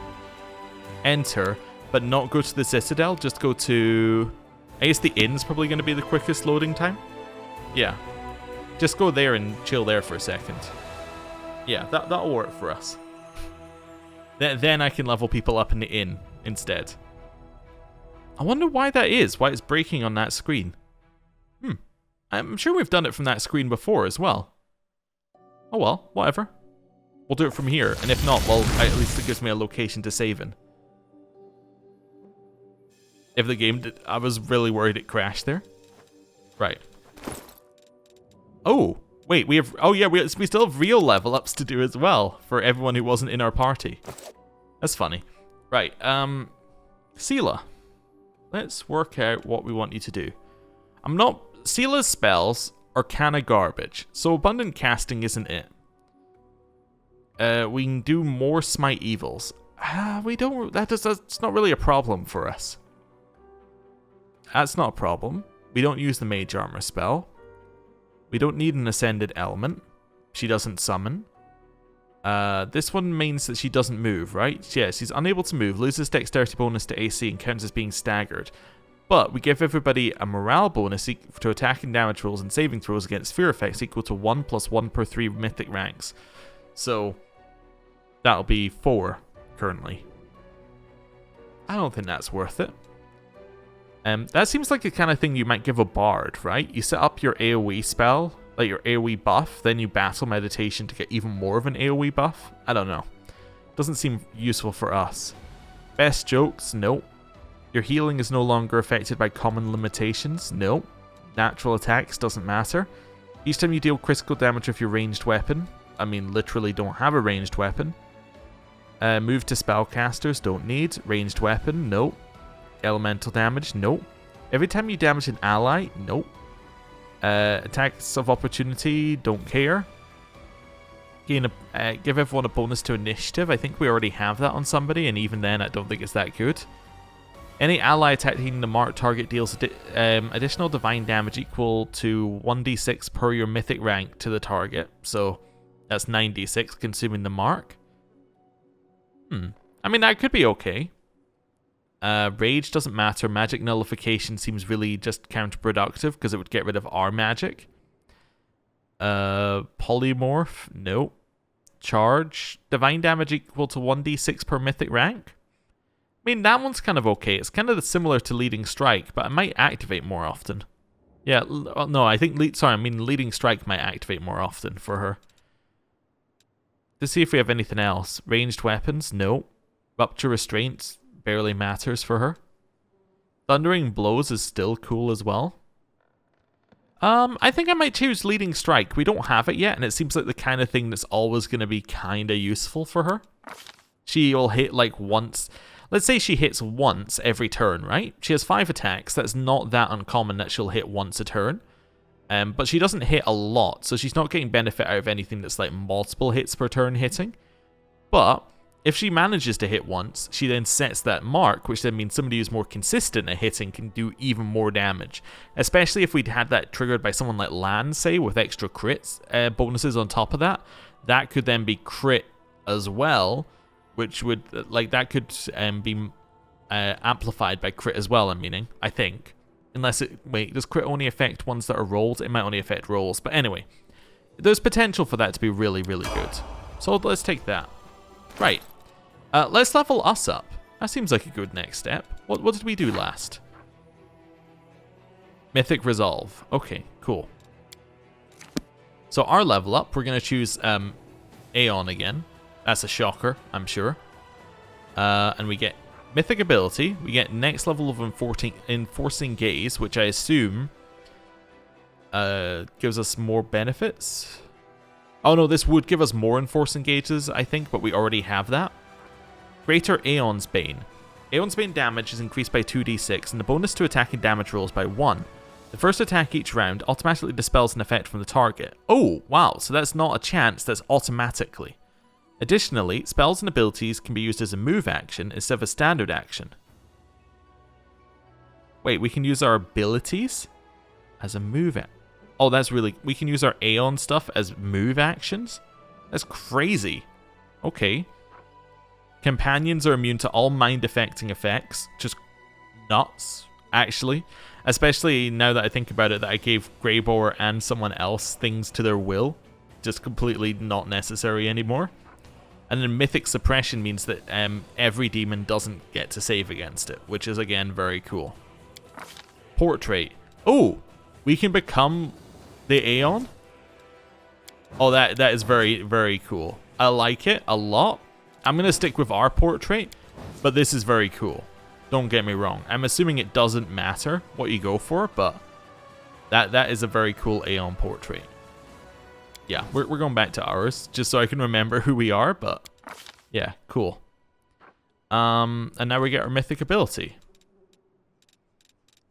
Enter, but not go to the Citadel. Just go to... I guess the inn's probably going to be the quickest loading time. Yeah. Just go there and chill there for a second. Yeah, that'll work for us. Then I can level people up in the inn instead. I wonder why that is, why it's breaking on that screen. I'm sure we've done it from that screen before as well. Oh well, whatever. We'll do it from here, and if not, well, at least it gives me a location to save in. If the game did, I was really worried it crashed there. Right. Oh, wait, we have, oh yeah, we still have real level ups to do as well, for everyone who wasn't in our party. That's funny. Right, Sela. Let's work out what we want you to do. I'm not... Seala's spells are kind of garbage, so abundant casting isn't it. We can do more smite evils. We don't... That's not really a problem for us. That's not a problem. We don't use the mage armor spell. We don't need an ascended element. She doesn't summon. This one means that she doesn't move, right? Yeah, she's unable to move, loses dexterity bonus to AC, and counts as being staggered. But we give everybody a morale bonus to attack and damage rolls and saving throws against fear effects equal to 1 + 1 per 3 mythic ranks. So that'll be 4 currently. I don't think that's worth it. That seems like the kind of thing you might give a bard, right? You set up your AoE spell, like your AoE buff, then you battle meditation to get even more of an AoE buff. I don't know. Doesn't seem useful for us. Best jokes? Nope. Your healing is no longer affected by common limitations? Nope. Natural attacks? Doesn't matter. Each time you deal critical damage with your ranged weapon, I mean literally don't have a ranged weapon. Move to spellcasters? Don't need. Ranged weapon? Nope. Elemental damage? Nope. Every time you damage an ally? Nope. Attacks of opportunity? Don't care. Give everyone a bonus to initiative. I think we already have that on somebody, and even then I don't think it's that good. Any ally attacking the marked target deals additional divine damage equal to 1d6 per your mythic rank to the target. So that's 9d6 consuming the mark. I mean, that could be okay. Rage doesn't matter. Magic nullification seems really just counterproductive because it would get rid of our magic. Polymorph? No. Charge? Divine damage equal to 1d6 per mythic rank? I mean, that one's kind of okay. It's kind of similar to Leading Strike, but it might activate more often. Yeah, no, I think... Leading Strike might activate more often for her. Let's see if we have anything else. Ranged weapons? No. Rupture Restraints? Barely matters for her. Thundering Blows is still cool as well. I think I might choose Leading Strike. We don't have it yet, and it seems like the kind of thing that's always going to be kind of useful for her. She'll hit like once... Let's say she hits once every turn, right? She has 5 attacks. That's not that uncommon that she'll hit once a turn. But she doesn't hit a lot, so she's not getting benefit out of anything that's like multiple hits per turn hitting. But if she manages to hit once, she then sets that mark, which then means somebody who's more consistent at hitting can do even more damage. Especially if we'd had that triggered by someone like Lan, say, with extra crits bonuses on top of that. That could then be crit as well, which would, that could be amplified by crit as well, I think. Unless wait, does crit only affect ones that are rolled? It might only affect rolls. But anyway, there's potential for that to be really, really good. So let's take that. Right. Let's level us up. That seems like a good next step. What did we do last? Mythic Resolve. Okay, cool. So our level up, we're going to choose Aeon again. That's a shocker, I'm sure. And we get Mythic Ability. We get next level of Enforcing Gaze, which I assume gives us more benefits. Oh no, this would give us more Enforcing Gazes, I think, but we already have that. Greater Aeon's Bane. Aeon's Bane damage is increased by 2d6, and the bonus to attacking damage rolls by 1. The first attack each round automatically dispels an effect from the target. Oh, wow, so that's not a chance, that's automatically. Additionally, spells and abilities can be used as a move action instead of a standard action. Wait, we can use our abilities as a move action. Oh, that's really... We can use our Aeon stuff as move actions? That's crazy. Okay. Companions are immune to all mind-affecting effects. Just nuts, actually. Especially now that I think about it, that I gave Greybor and someone else things to their will. Just completely not necessary anymore. And then Mythic Suppression means that every demon doesn't get to save against it, which is, again, very cool. Portrait. Oh, we can become the Aeon? Oh, that is very, very cool. I like it a lot. I'm going to stick with our portrait, but this is very cool. Don't get me wrong. I'm assuming it doesn't matter what you go for, but that is a very cool Aeon portrait. Yeah, we're going back to ours, just so I can remember who we are, but yeah, cool. And now we get our Mythic Ability.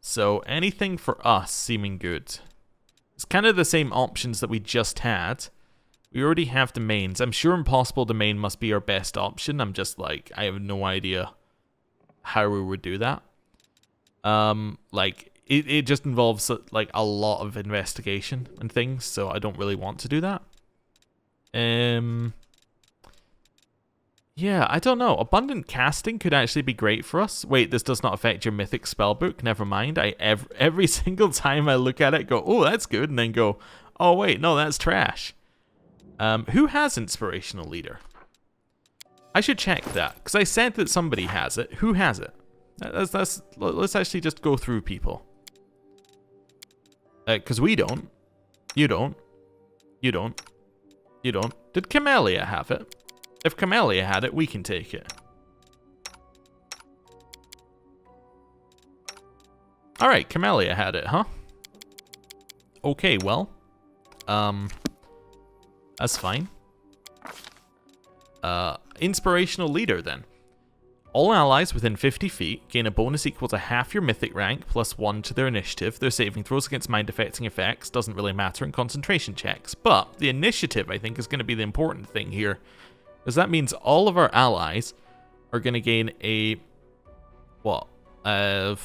So anything for us seeming good. It's kind of the same options that we just had. We already have domains. I'm sure Impossible Domain must be our best option. I'm just like, I have no idea how we would do that. Like, it just involves like a lot of investigation and things, so I don't really want to do that. Yeah, I don't know. Abundant casting could actually be great for us. Wait, this does not affect your mythic spellbook. Never mind. Every single time I look at it, go, oh, that's good, and then go, oh wait, no, that's trash. Who has Inspirational Leader? I should check that, because I said that somebody has it. Who has it? Let's actually just go through people. Because we don't. You don't. You don't. You don't. Did Camellia have it? If Camellia had it, we can take it. Alright, Camellia had it, huh? Okay, well. That's fine. Inspirational Leader, then. All allies within 50 feet gain a bonus equal to half your mythic rank plus 1 to their initiative. Their saving throws against mind-affecting effects doesn't really matter in concentration checks. But the initiative, I think, is going to be the important thing here. Because that means all of our allies are going to gain a, what, 4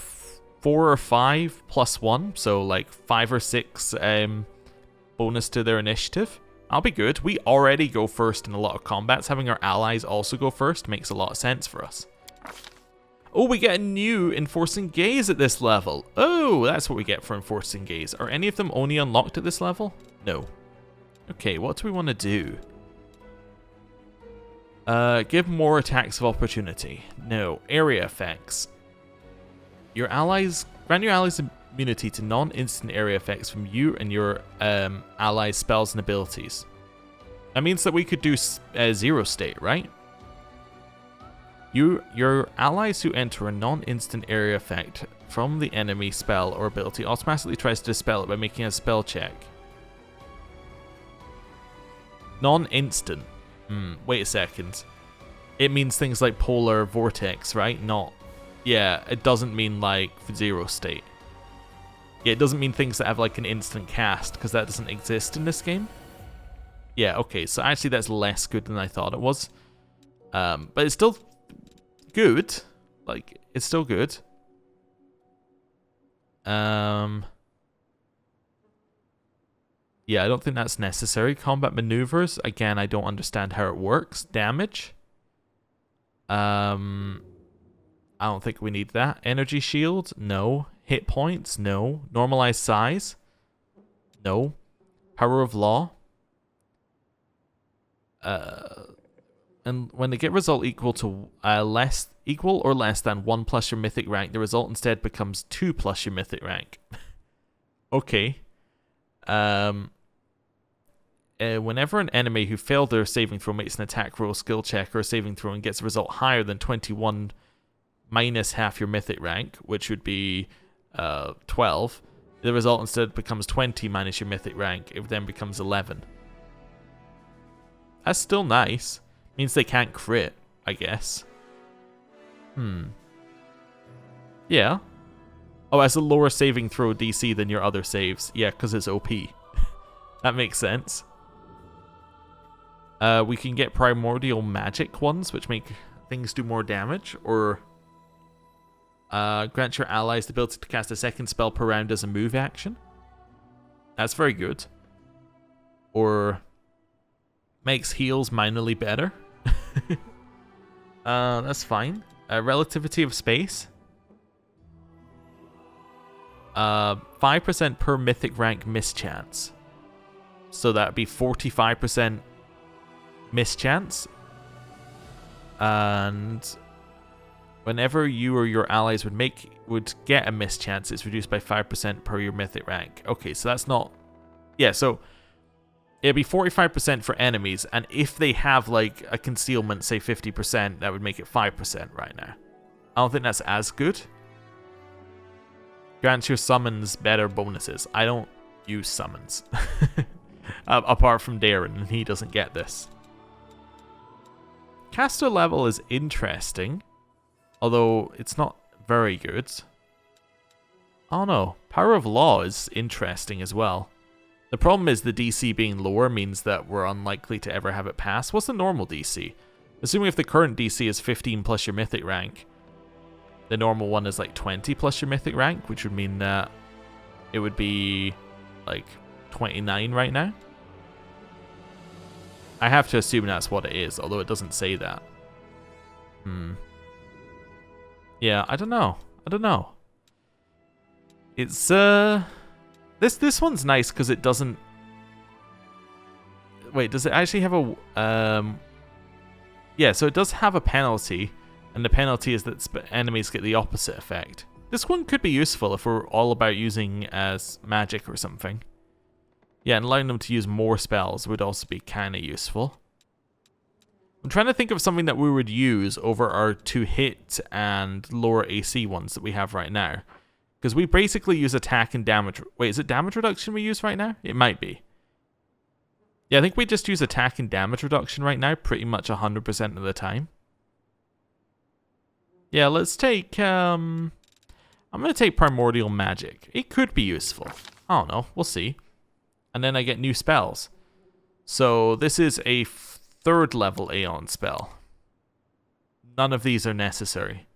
or 5 plus 1. So like 5 or 6 bonus to their initiative. I'll be good. We already go first in a lot of combats. Having our allies also go first makes a lot of sense for us. Oh, we get a new Enforcing Gaze at this level. Oh, that's what we get for Enforcing Gaze. Are any of them only unlocked at this level? No. Okay, what do we want to do? Give more attacks of opportunity. No. Area effects. Your allies... Grant your allies immunity to non-instant area effects from you and your allies' spells and abilities. That means that we could do zero state, right? Your allies who enter a non-instant area effect from the enemy spell or ability automatically tries to dispel it by making a spell check. Non-instant. Wait a second. It means things like polar vortex, right? Not... Yeah, it doesn't mean like zero state. Yeah, it doesn't mean things that have like an instant cast, because that doesn't exist in this game. Yeah, okay, so actually that's less good than I thought it was. But it's still good. Like, it's still good. Yeah, I don't think that's necessary. Combat maneuvers, again, I don't understand how it works. Damage. I don't think we need that. Energy shield, no. Hit points, no. Normalized size, no. Power of law. And when they get result equal to equal or less than 1 plus your mythic rank, the result instead becomes 2 plus your mythic rank. Okay. Whenever an enemy who failed their saving throw makes an attack roll, skill check, or a saving throw and gets a result higher than 21 minus half your mythic rank, which would be 12, the result instead becomes 20 minus your mythic rank. It then becomes 11. That's still nice. Means they can't crit, I guess. Yeah. Oh, has a lower saving throw DC than your other saves. Yeah, because it's OP. That makes sense. We can get primordial magic ones, which make things do more damage, or grant your allies the ability to cast a second spell per round as a move action. That's very good. Or makes heals minorly better. That's fine. Relativity of space. 5% per mythic rank mischance. So that'd be 45% mischance. And whenever you or your allies would get a mischance, it's reduced by 5% per your mythic rank. Okay, so that's not... Yeah, so it'd be 45% for enemies, and if they have like a concealment, say 50%, that would make it 5% right now. I don't think that's as good. Grants your summons better bonuses. I don't use summons. Apart from Darren, and he doesn't get this. Caster level is interesting, although it's not very good. I don't know. Power of Law is interesting as well. The problem is the DC being lower means that we're unlikely to ever have it pass. What's the normal DC? Assuming if the current DC is 15 plus your mythic rank, the normal one is like 20 plus your mythic rank, which would mean that it would be like 29 right now. I have to assume that's what it is, although it doesn't say that. Yeah, I don't know. It's this one's nice because it doesn't. Wait, does it actually have a yeah, so it does have a penalty, and the penalty is that enemies get the opposite effect. This one could be useful if we're all about using as magic or something. Yeah, and allowing them to use more spells would also be kind of useful. I'm trying to think of something that we would use over our 2-hit and lower AC ones that we have right now. Because we basically use attack and damage. Wait, is it damage reduction we use right now? It might be. Yeah, I think we just use attack and damage reduction right now pretty much 100% of the time. Yeah, let's take... I'm going to take Primordial Magic. It could be useful. I don't know. We'll see. And then I get new spells. So this is a 3rd level Aeon spell. None of these are necessary.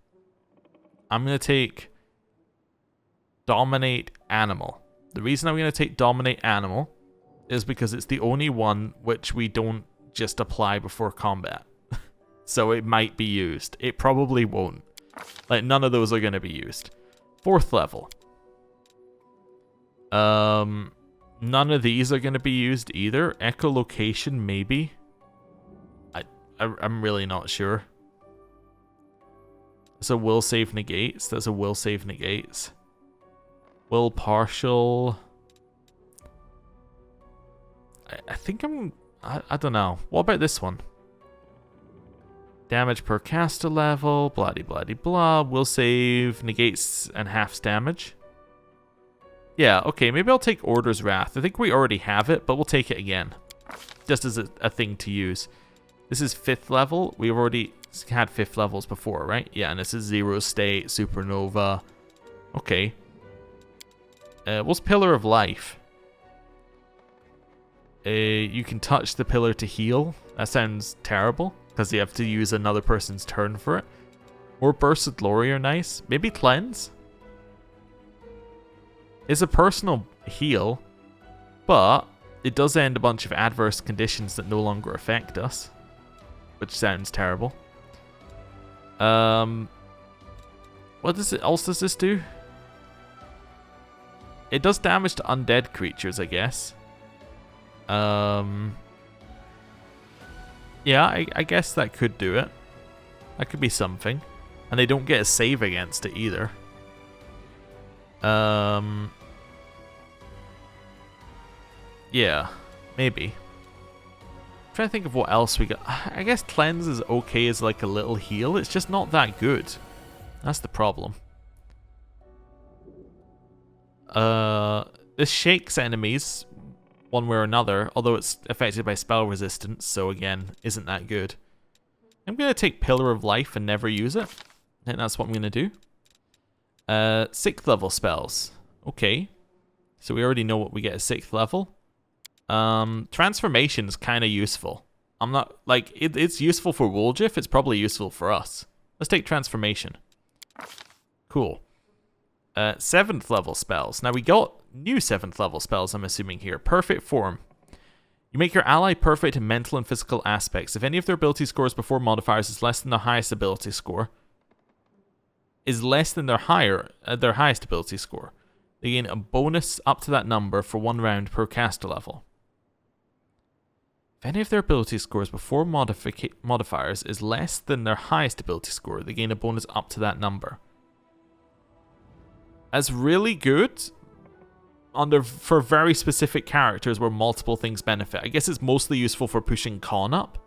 I'm going to take Dominate Animal. The reason I'm going to take Dominate Animal is because it's the only one which we don't just apply before combat. So it might be used. It probably won't. Like, none of those are going to be used. 4th level. None of these are going to be used either. Echolocation, maybe. I'm really not sure. That's a will save negates. That's a will save negates. Will partial. I think I don't know. What about this one? Damage per caster level. Blah blah blah. Will save negates and halves damage. Yeah, okay, maybe I'll take Order's Wrath. I think we already have it, but we'll take it again. Just as a thing to use. This is 5th level. We've already had 5th levels before, right? Yeah, and this is Zero State, Supernova. Okay. What's Pillar of Life? You can touch the pillar to heal. That sounds terrible, because you have to use another person's turn for it. More Bursts of Glory are nice. Maybe Cleanse? It's a personal heal, but it does end a bunch of adverse conditions that no longer affect us, which sounds terrible. What else does this do? It does damage to undead creatures, I guess. Yeah, I guess that could do it. That could be something. And they don't get a save against it either. Yeah, maybe. I'm trying to think of what else we got. I guess Cleanse is okay as like a little heal. It's just not that good. That's the problem. This shakes enemies one way or another, although it's affected by spell resistance, so again, isn't that good. I'm going to take Pillar of Life and never use it. I think that's what I'm going to do. 6th level spells. Okay. So we already know what we get at 6th level. Transformation is kind of useful. I'm not, like, it's useful for Woljif, it's probably useful for us. Let's take Transformation. Cool. 7th level spells. Now we got new 7th level spells, I'm assuming here. Perfect Form. You make your ally perfect in mental and physical aspects. If any of their ability scores before modifiers is less than their highest ability score, is less than their highest ability score, they gain a bonus up to that number for 1 round per caster level. If any of their ability scores before modifiers is less than their highest ability score, they gain a bonus up to that number. That's really good for very specific characters where multiple things benefit. I guess it's mostly useful for pushing con up.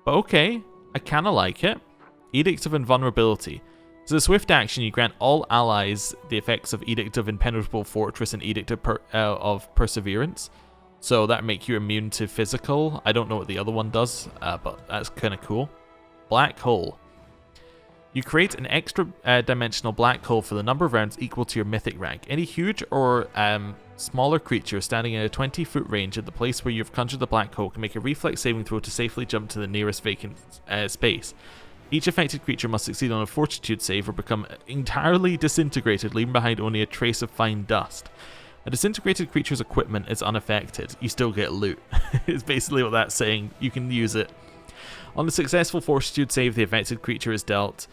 But okay, I kind of like it. Edict of Invulnerability. As a swift action, you grant all allies the effects of Edict of Impenetrable Fortress and Edict of Perseverance. So that make you immune to physical. I don't know what the other one does, but that's kind of cool. Black Hole. You create an extra dimensional black hole for the number of rounds equal to your mythic rank. Any huge or smaller creature standing in a 20-foot range at the place where you've conjured the black hole can make a reflex saving throw to safely jump to the nearest vacant space. Each affected creature must succeed on a fortitude save or become entirely disintegrated, leaving behind only a trace of fine dust. A disintegrated creature's equipment is unaffected. You still get loot. It's basically what that's saying. You can use it. On a successful fortitude save, the affected creature is dealt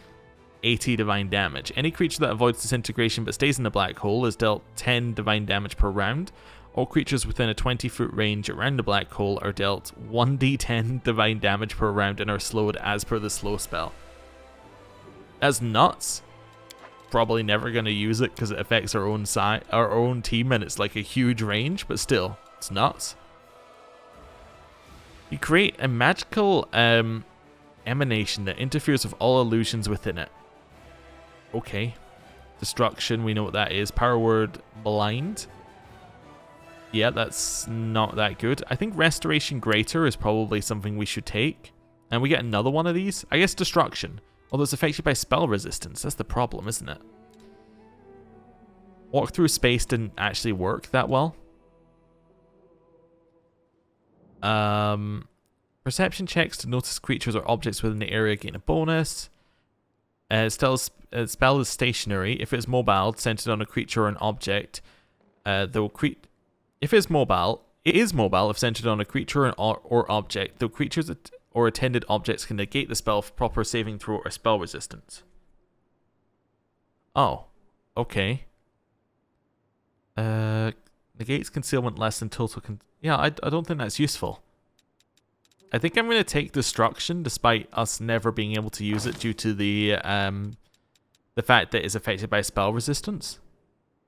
80 divine damage. Any creature that avoids disintegration but stays in the black hole is dealt 10 divine damage per round. All creatures within a 20-foot range around the black hole are dealt 1d10 divine damage per round and are slowed as per the slow spell. That's nuts. Probably never going to use it because it affects our own team and it's like a huge range, but still, it's nuts. You create a magical emanation that interferes with all illusions within it. Okay. Destruction, we know what that is. Power word, blind. Yeah, that's not that good. I think Restoration Greater is probably something we should take. And we get another one of these. I guess Destruction. Although it's affected by spell resistance. That's the problem, isn't it? Walk through space didn't actually work that well. Perception checks to notice creatures or objects within the area gain a bonus. Spell is stationary. If it's mobile, centered on a creature or an object, if it's mobile, it is mobile if centered on a creature or object, though creatures or attended objects can negate the spell for proper saving throw or spell resistance. Oh, okay. Negates concealment less than total yeah, I don't think that's useful. I think I'm going to take Destruction, despite us never being able to use it due to the fact that it's affected by spell resistance.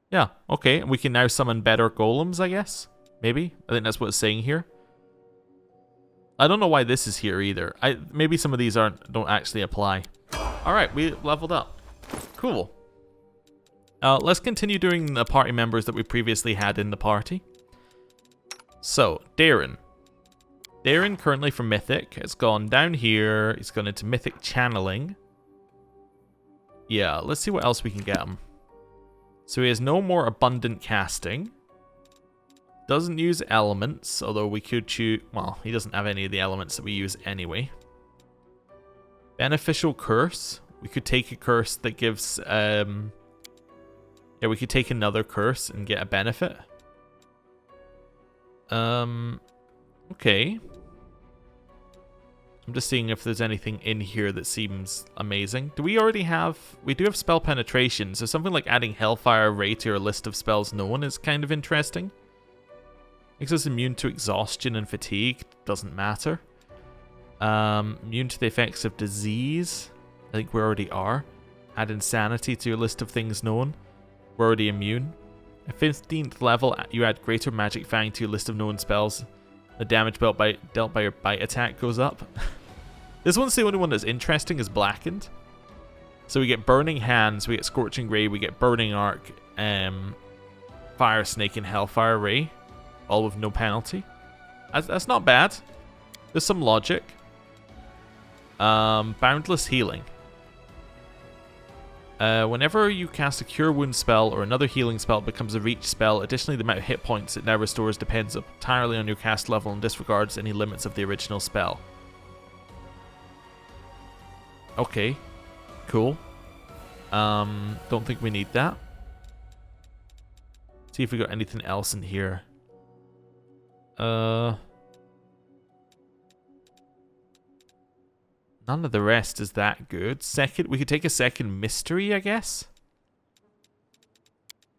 Yeah, okay, and we can now summon better golems, I guess? Maybe? I think that's what it's saying here. I don't know why this is here either. Maybe some of these don't actually apply. Alright, we leveled up. Cool. Let's continue doing the party members that we previously had in the party. So, Darren. Darren, currently from Mythic, has gone down here. He's gone into Mythic Channeling. Yeah, let's see what else we can get him. So he has no more abundant casting. Doesn't use elements, although we could choose... Well, he doesn't have any of the elements that we use anyway. Beneficial curse. We could take a curse that gives... Yeah, we could take another curse and get a benefit. Okay. I'm just seeing if there's anything in here that seems amazing. Do we already have... We do have spell penetration, so something like adding Hellfire Ray to your list of spells known is kind of interesting. Makes us immune to exhaustion and fatigue. Doesn't matter. Immune to the effects of disease. I think we already are. Add insanity to your list of things known. We're already immune. At 15th level, you add Greater Magic Fang to your list of known spells. The damage dealt by your bite attack goes up. This one's the only one that's interesting, is Blackened. So we get Burning Hands, we get Scorching Ray, we get Burning Arc, Fire Snake, and Hellfire Ray. All with no penalty. That's not bad. There's some logic. Boundless Healing. Whenever you cast a Cure Wound spell or another healing spell, it becomes a reach spell. Additionally, the amount of hit points it now restores depends entirely on your cast level and disregards any limits of the original spell. Okay. Cool. Don't think we need that. See if we got anything else in here. None of the rest is that good. We could take a second mystery, I guess.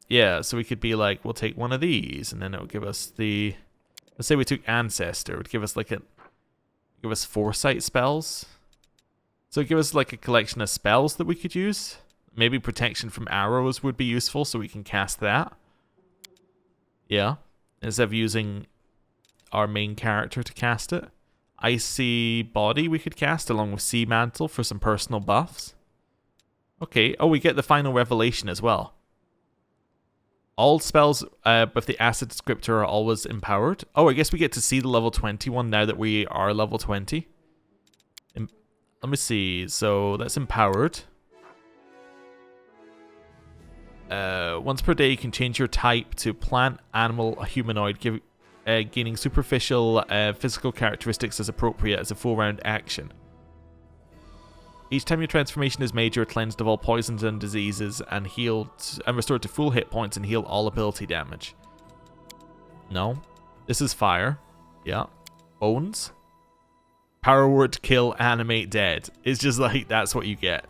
Yeah, so we could be like, we'll take one of these, and then it would give us the... Let's say we took Ancestor. It would give us like give us Foresight spells. So give us like a collection of spells that we could use. Maybe Protection from Arrows would be useful, so we can cast that. Yeah. Instead of using our main character to cast it. Icy Body we could cast along with Sea Mantle for some personal buffs. Okay. Oh, we get the Final Revelation as well. All spells with the Acid Descriptor are always empowered. Oh, I guess we get to see the level 21 now that we are level 20. Let me see. So that's empowered. Once per day, you can change your type to plant, animal, humanoid, gaining superficial physical characteristics as appropriate as a full round action. Each time your transformation is made, you're cleansed of all poisons and diseases and healed and restored to full hit points and heal all ability damage. No. This is fire. Yeah. Bones. Power word, kill, animate, dead. It's just like, that's what you get.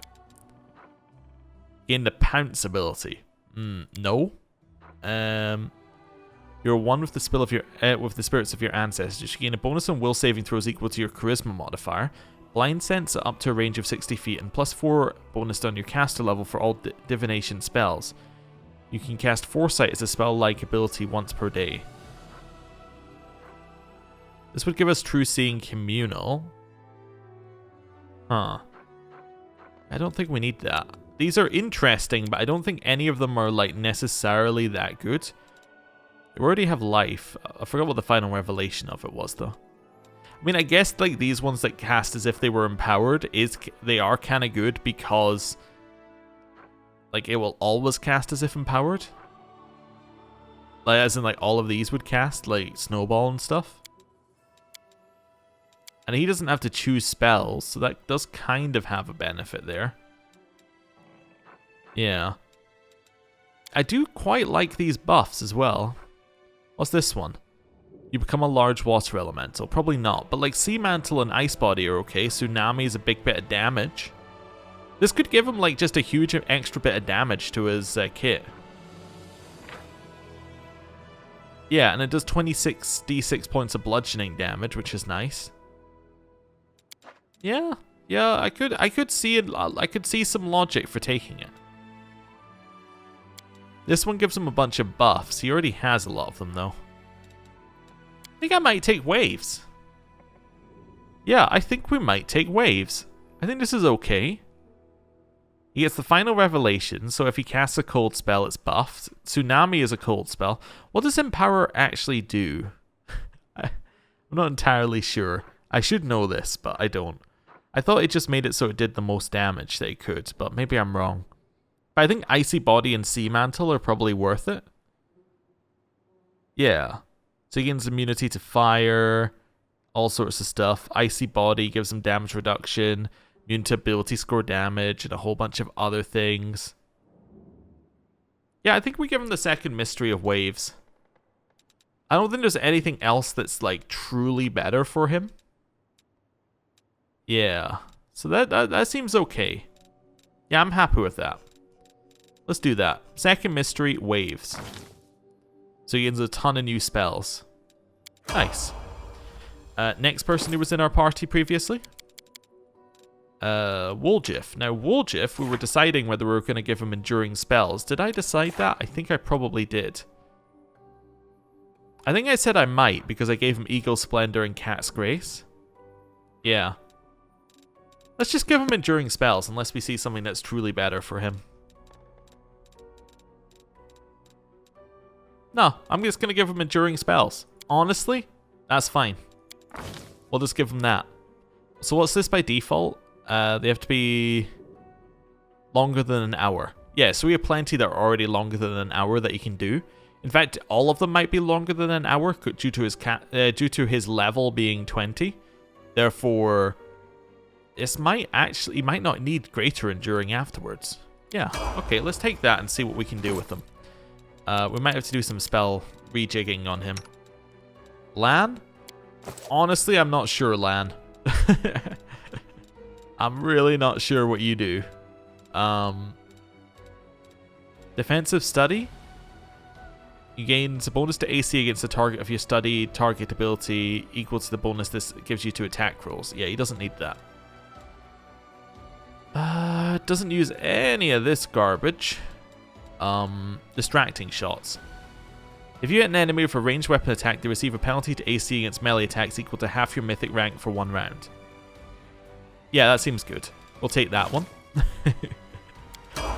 Gain the pounce ability. No. You're one with the spill of your with the spirits of your ancestors. You gain a bonus on will saving throws equal to your charisma modifier. Blind sense up to a range of 60 feet and +4 bonus on your caster level for all divination spells. You can cast foresight as a spell-like ability once per day. This would give us true seeing communal. Huh. I don't think we need that. These are interesting, but I don't think any of them are like necessarily that good. We already have life. I forgot what the final revelation of it was though. I mean, I guess like these ones that cast as if they were empowered they are kind of good because like it will always cast as if empowered. Like as in like all of these would cast like snowball and stuff. And he doesn't have to choose spells, so that does kind of have a benefit there. Yeah. I do quite like these buffs as well. What's this one? You become a large water elemental. Probably not, but like Sea Mantle and Ice Body are okay. Tsunami is a big bit of damage. This could give him like just a huge extra bit of damage to his kit. Yeah, and it does 26 d6 points of bludgeoning damage, which is nice. Yeah, I could see it. I could see some logic for taking it. This one gives him a bunch of buffs. He already has a lot of them, though. I think I might take waves. Yeah, I think we might take waves. I think this is okay. He gets the final revelation, so if he casts a cold spell, it's buffed. Tsunami is a cold spell. What does Empower actually do? I'm not entirely sure. I should know this, but I don't. I thought it just made it so it did the most damage that it could, but maybe I'm wrong. But I think Icy Body and Sea Mantle are probably worth it. Yeah. So he gains immunity to fire, all sorts of stuff. Icy Body gives him damage reduction, immune to ability score damage, and a whole bunch of other things. Yeah, I think we give him the second mystery of waves. I don't think there's anything else that's like truly better for him. Yeah. So that seems okay. Yeah, I'm happy with that. Let's do that. Second mystery, waves. So he gains a ton of new spells. Nice. Next person who was in our party previously. Woljif. Now, Woljif, we were deciding whether we were going to give him enduring spells. Did I decide that? I think I probably did. I think I said I might because I gave him Eagle Splendor and Cat's Grace. Yeah. Let's just give him enduring spells unless we see something that's truly better for him. No, I'm just going to give him enduring spells. Honestly, that's fine. We'll just give him that. So what's this by default? They have to be longer than an hour. Yeah, so we have plenty that are already longer than an hour that he can do. In fact, all of them might be longer than an hour due to his level being 20. Therefore, this might actually, he might not need greater enduring afterwards. Yeah, okay, let's take that and see what we can do with them. We might have to do some spell rejigging on him. Lan? Honestly, I'm not sure, Lan. I'm really not sure what you do. Defensive Study? You gain a bonus to AC against the target of your study target ability equal to the bonus this gives you to attack rolls. Yeah, he doesn't need that. Doesn't use any of this garbage. Distracting shots. If you hit an enemy with a ranged weapon attack, they receive a penalty to AC against melee attacks equal to half your mythic rank for 1 round. Yeah, that seems good. We'll take that one.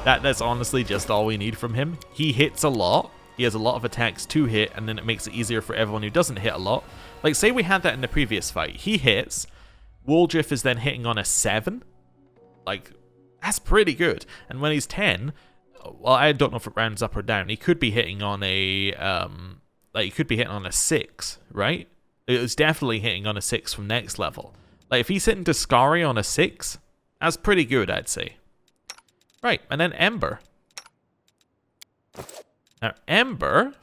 That's honestly just all we need from him. He hits a lot. He has a lot of attacks to hit, and then it makes it easier for everyone who doesn't hit a lot. Like, say we had that in the previous fight. He hits. Woljif is then hitting on a 7. Like, that's pretty good. And when he's 10, well, I don't know if it rounds up or down. He could be hitting on a like he could be hitting on a 6, right? It was definitely hitting on a 6 from next level. Like if he's hitting Deskari on a 6, that's pretty good, I'd say. Right, and then Ember. Now Ember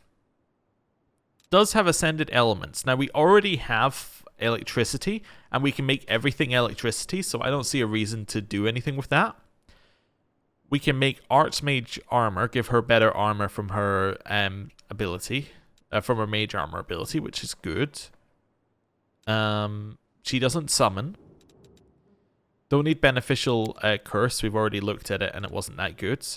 does have ascended elements. Now we already have electricity, and we can make everything electricity, so I don't see a reason to do anything with that. We can make Archmage armor, give her better armor from her ability, from her mage armor ability, which is good. She doesn't summon. Don't need beneficial curse. We've already looked at it, and it wasn't that good.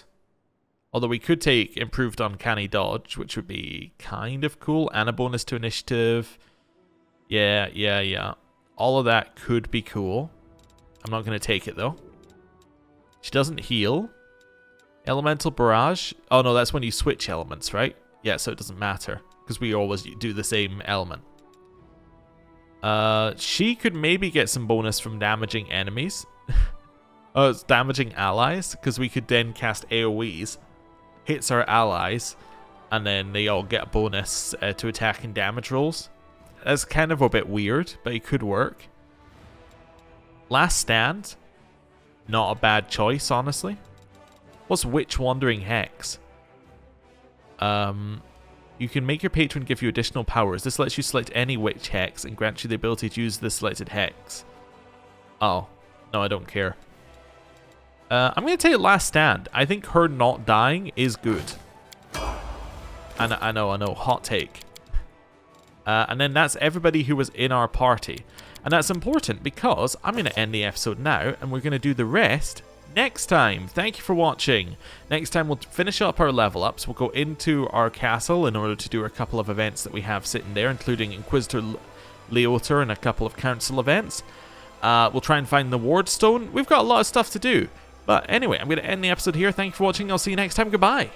Although we could take improved uncanny dodge, which would be kind of cool, and a bonus to initiative. Yeah. All of that could be cool. I'm not going to take it, though. She doesn't heal. Elemental barrage. Oh, no, that's when you switch elements, right? Yeah, so it doesn't matter, because we always do the same element. She could maybe get some bonus from damaging enemies. Oh, it's damaging allies, because we could then cast AoEs. Hits our allies, and then they all get a bonus to attack and damage rolls. That's kind of a bit weird, but it could work. Last Stand. Not a bad choice, honestly. What's Witch Wandering Hex? You can make your patron give you additional powers. This lets you select any witch hex and grants you the ability to use the selected hex. Oh, no, I don't care. I'm going to take Last Stand. I think her not dying is good. I know, hot take. And then that's everybody who was in our party. And that's important because I'm going to end the episode now, and we're going to do the rest next time. Thank you for watching. Next time we'll finish up our level ups. We'll go into our castle in order to do a couple of events that we have sitting there, including Inquisitor Leoter and a couple of council events. We'll try and find the ward stone. We've got a lot of stuff to do. But anyway, I'm going to end the episode here. Thank you for watching. I'll see you next time. Goodbye.